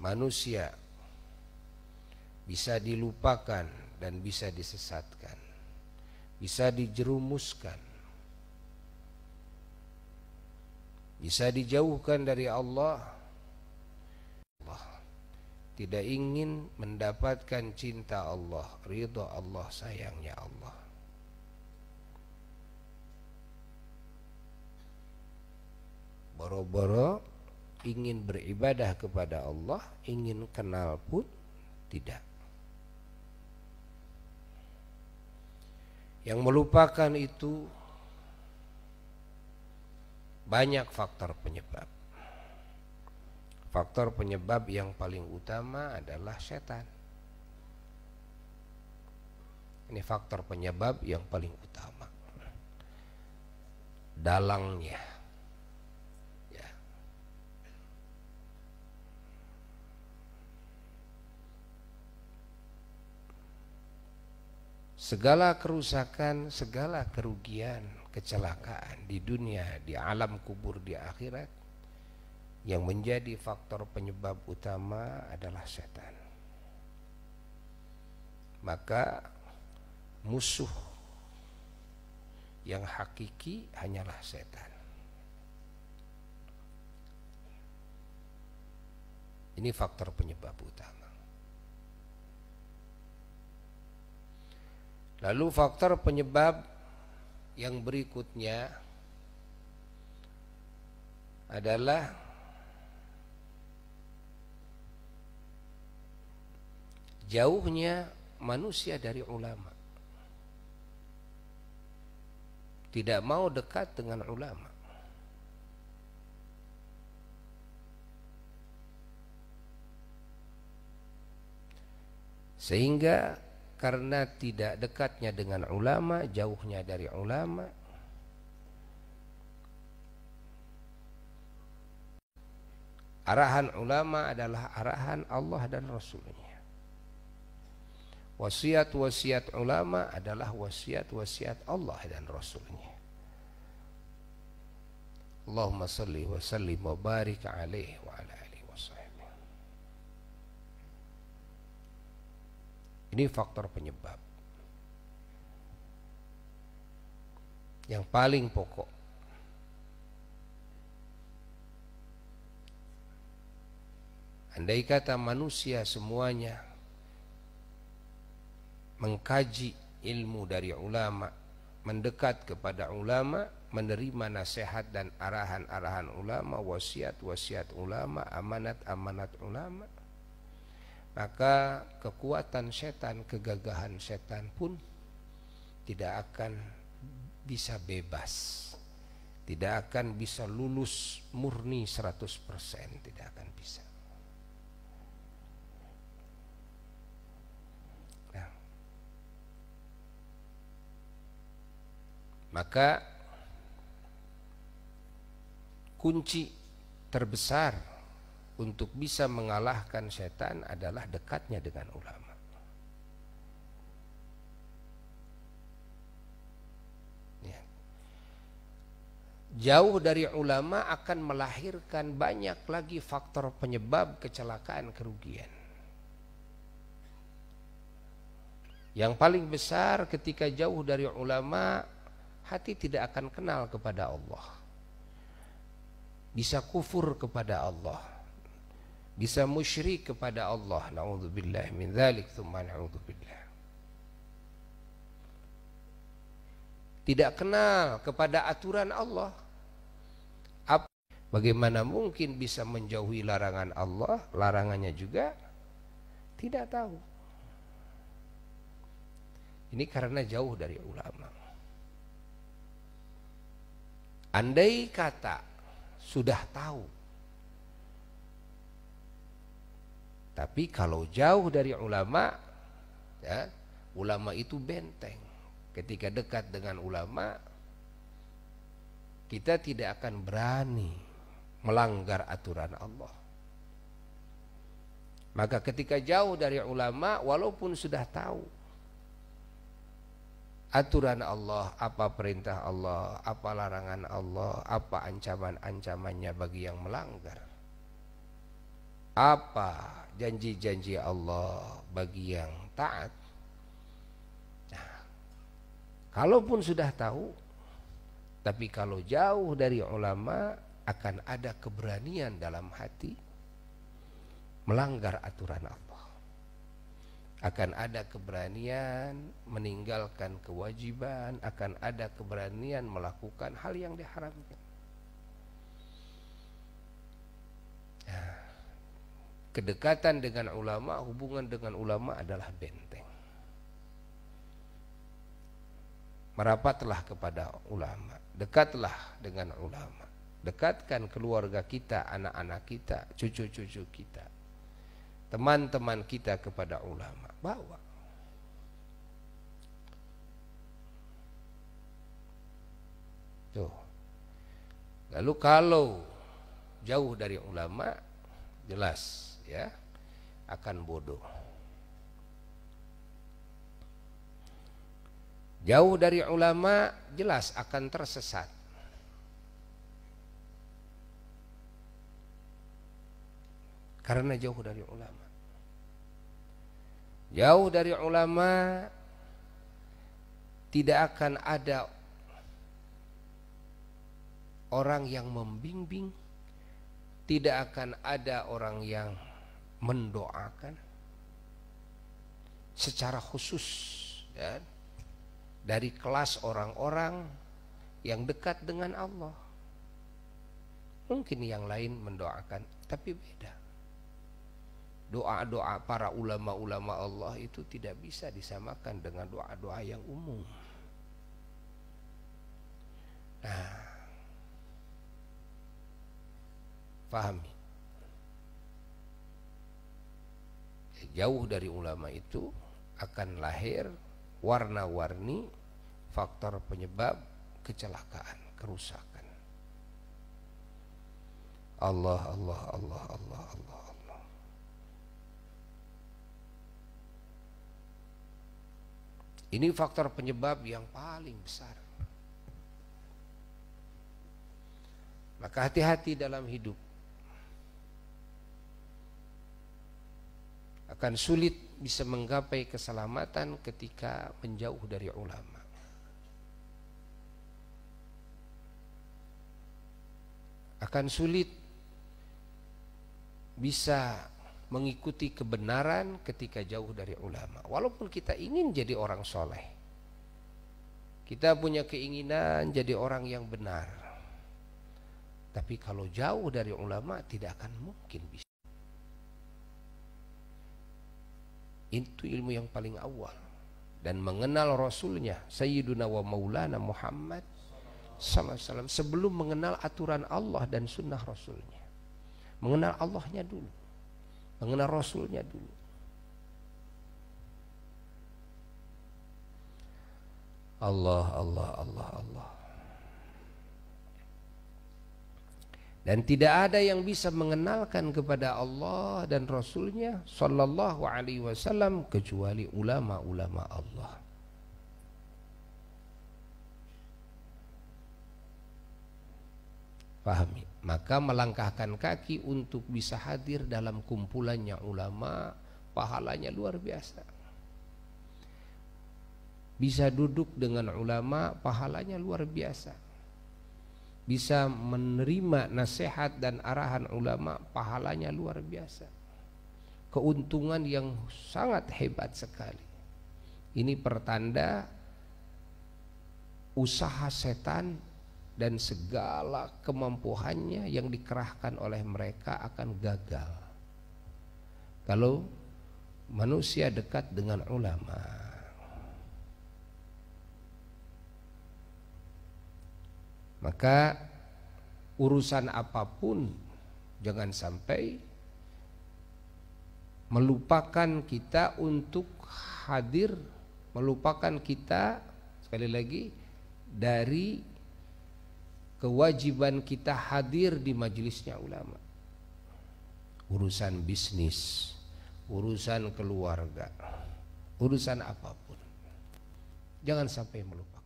manusia bisa dilupakan dan bisa disesatkan, bisa dijerumuskan, bisa dijauhkan dari Allah. Allah tidak ingin mendapatkan cinta Allah, ridha Allah, sayangnya Allah. Boro-boro ingin beribadah kepada Allah, ingin kenal pun tidak. Yang melupakan itu banyak faktor penyebab. Faktor penyebab yang paling utama adalah setan. Ini faktor penyebab yang paling utama. Dalangnya. Ya. Segala kerusakan, segala kerugian, kecelakaan di dunia, di alam kubur, di akhirat, yang menjadi faktor penyebab utama adalah setan. Maka musuh yang hakiki hanyalah setan. Ini faktor penyebab utama. Lalu faktor penyebab yang berikutnya adalah jauhnya manusia dari ulama. Tidak mau dekat dengan ulama. Sehingga karena tidak dekatnya dengan ulama, jauhnya dari ulama, arahan ulama adalah arahan Allah dan Rasulnya. Wasiat-wasiat ulama adalah wasiat-wasiat Allah dan Rasulnya. Allahumma salli wa sallim wa barik alaihi wa ala alihi wa sahbihi. Ini faktor penyebab yang paling pokok. Andai kata manusia semuanya mengkaji ilmu dari ulama, mendekat kepada ulama, menerima nasihat dan arahan-arahan ulama, wasiat-wasiat ulama, amanat-amanat ulama, maka kekuatan setan, kegagahan setan pun tidak akan bisa bebas, tidak akan bisa lulus murni 100%, tidak akan bisa. Maka kunci terbesar untuk bisa mengalahkan setan adalah dekatnya dengan ulama. Ya. Jauh dari ulama akan melahirkan banyak lagi faktor penyebab kecelakaan, kerugian. Yang paling besar ketika jauh dari ulama, hati tidak akan kenal kepada Allah, bisa kufur kepada Allah, bisa musyrik kepada Allah. Na'udzubillah min dzalik, tsumma na'udzubillah. Tidak kenal kepada aturan Allah. Bagaimana mungkin bisa menjauhi larangan Allah, larangannya juga tidak tahu. Ini karena jauh dari ulama. Andai kata sudah tahu, tapi kalau jauh dari ulama, ya, ulama itu benteng. Ketika dekat dengan ulama, kita tidak akan berani melanggar aturan Allah. Maka ketika jauh dari ulama, walaupun sudah tahu aturan Allah, apa perintah Allah, apa larangan Allah, apa ancaman-ancamannya bagi yang melanggar, apa janji-janji Allah bagi yang taat. Nah, kalaupun sudah tahu, tapi kalau jauh dari ulama akan ada keberanian dalam hati melanggar aturan Allah. Akan ada keberanian meninggalkan kewajiban, akan ada keberanian melakukan hal yang diharamkan. Nah, kedekatan dengan ulama, hubungan dengan ulama adalah benteng. Merapatlah kepada ulama, dekatlah dengan ulama, dekatkan keluarga kita, anak-anak kita, cucu-cucu kita, teman-teman kita kepada ulama, bawa. Tuh. Lalu kalau jauh dari ulama, jelas ya akan bodoh. Jauh dari ulama, jelas akan tersesat. Karena jauh dari ulama. Jauh dari ulama, tidak akan ada orang yang membimbing, tidak akan ada orang yang mendoakan secara khusus, ya, dari kelas orang-orang yang dekat dengan Allah. Mungkin yang lain mendoakan, tapi beda. Doa-doa para ulama-ulama Allah itu tidak bisa disamakan dengan doa-doa yang umum. Nah, pahami. Jauh dari ulama itu akan lahir warna-warni faktor penyebab kecelakaan, kerusakan. Allah, Allah, Allah, Allah, Allah, Allah. Ini faktor penyebab yang paling besar. Maka hati-hati dalam hidup. Akan sulit bisa menggapai keselamatan ketika menjauh dari ulama. Akan sulit bisa mengikuti kebenaran ketika jauh dari ulama. Walaupun kita ingin jadi orang soleh, kita punya keinginan jadi orang yang benar, tapi kalau jauh dari ulama tidak akan mungkin bisa. Itu ilmu yang paling awal. Dan mengenal Rasulnya Sayyiduna wa Maulana Muhammad sallallahu alaihi wasallam sebelum mengenal aturan Allah dan sunnah Rasulnya. Mengenal Allahnya dulu, mengenal Rasulnya dulu. Allah, Allah, Allah, Allah. Dan tidak ada yang bisa mengenalkan kepada Allah dan Rasulnya sallallahu alaihi wasallam kecuali ulama-ulama Allah. Pahami? Maka melangkahkan kaki untuk bisa hadir dalam kumpulannya ulama, pahalanya luar biasa. Bisa duduk dengan ulama, pahalanya luar biasa. Bisa menerima nasihat dan arahan ulama, pahalanya luar biasa. Keuntungan yang sangat hebat sekali. Ini pertanda usaha setan dan segala kemampuannya yang dikerahkan oleh mereka akan gagal kalau manusia dekat dengan ulama. Maka urusan apapun jangan sampai melupakan kita untuk hadir, melupakan kita sekali lagi dari kewajiban kita hadir di majelisnya ulama. Urusan bisnis, urusan keluarga, urusan apapun, jangan sampai melupakan.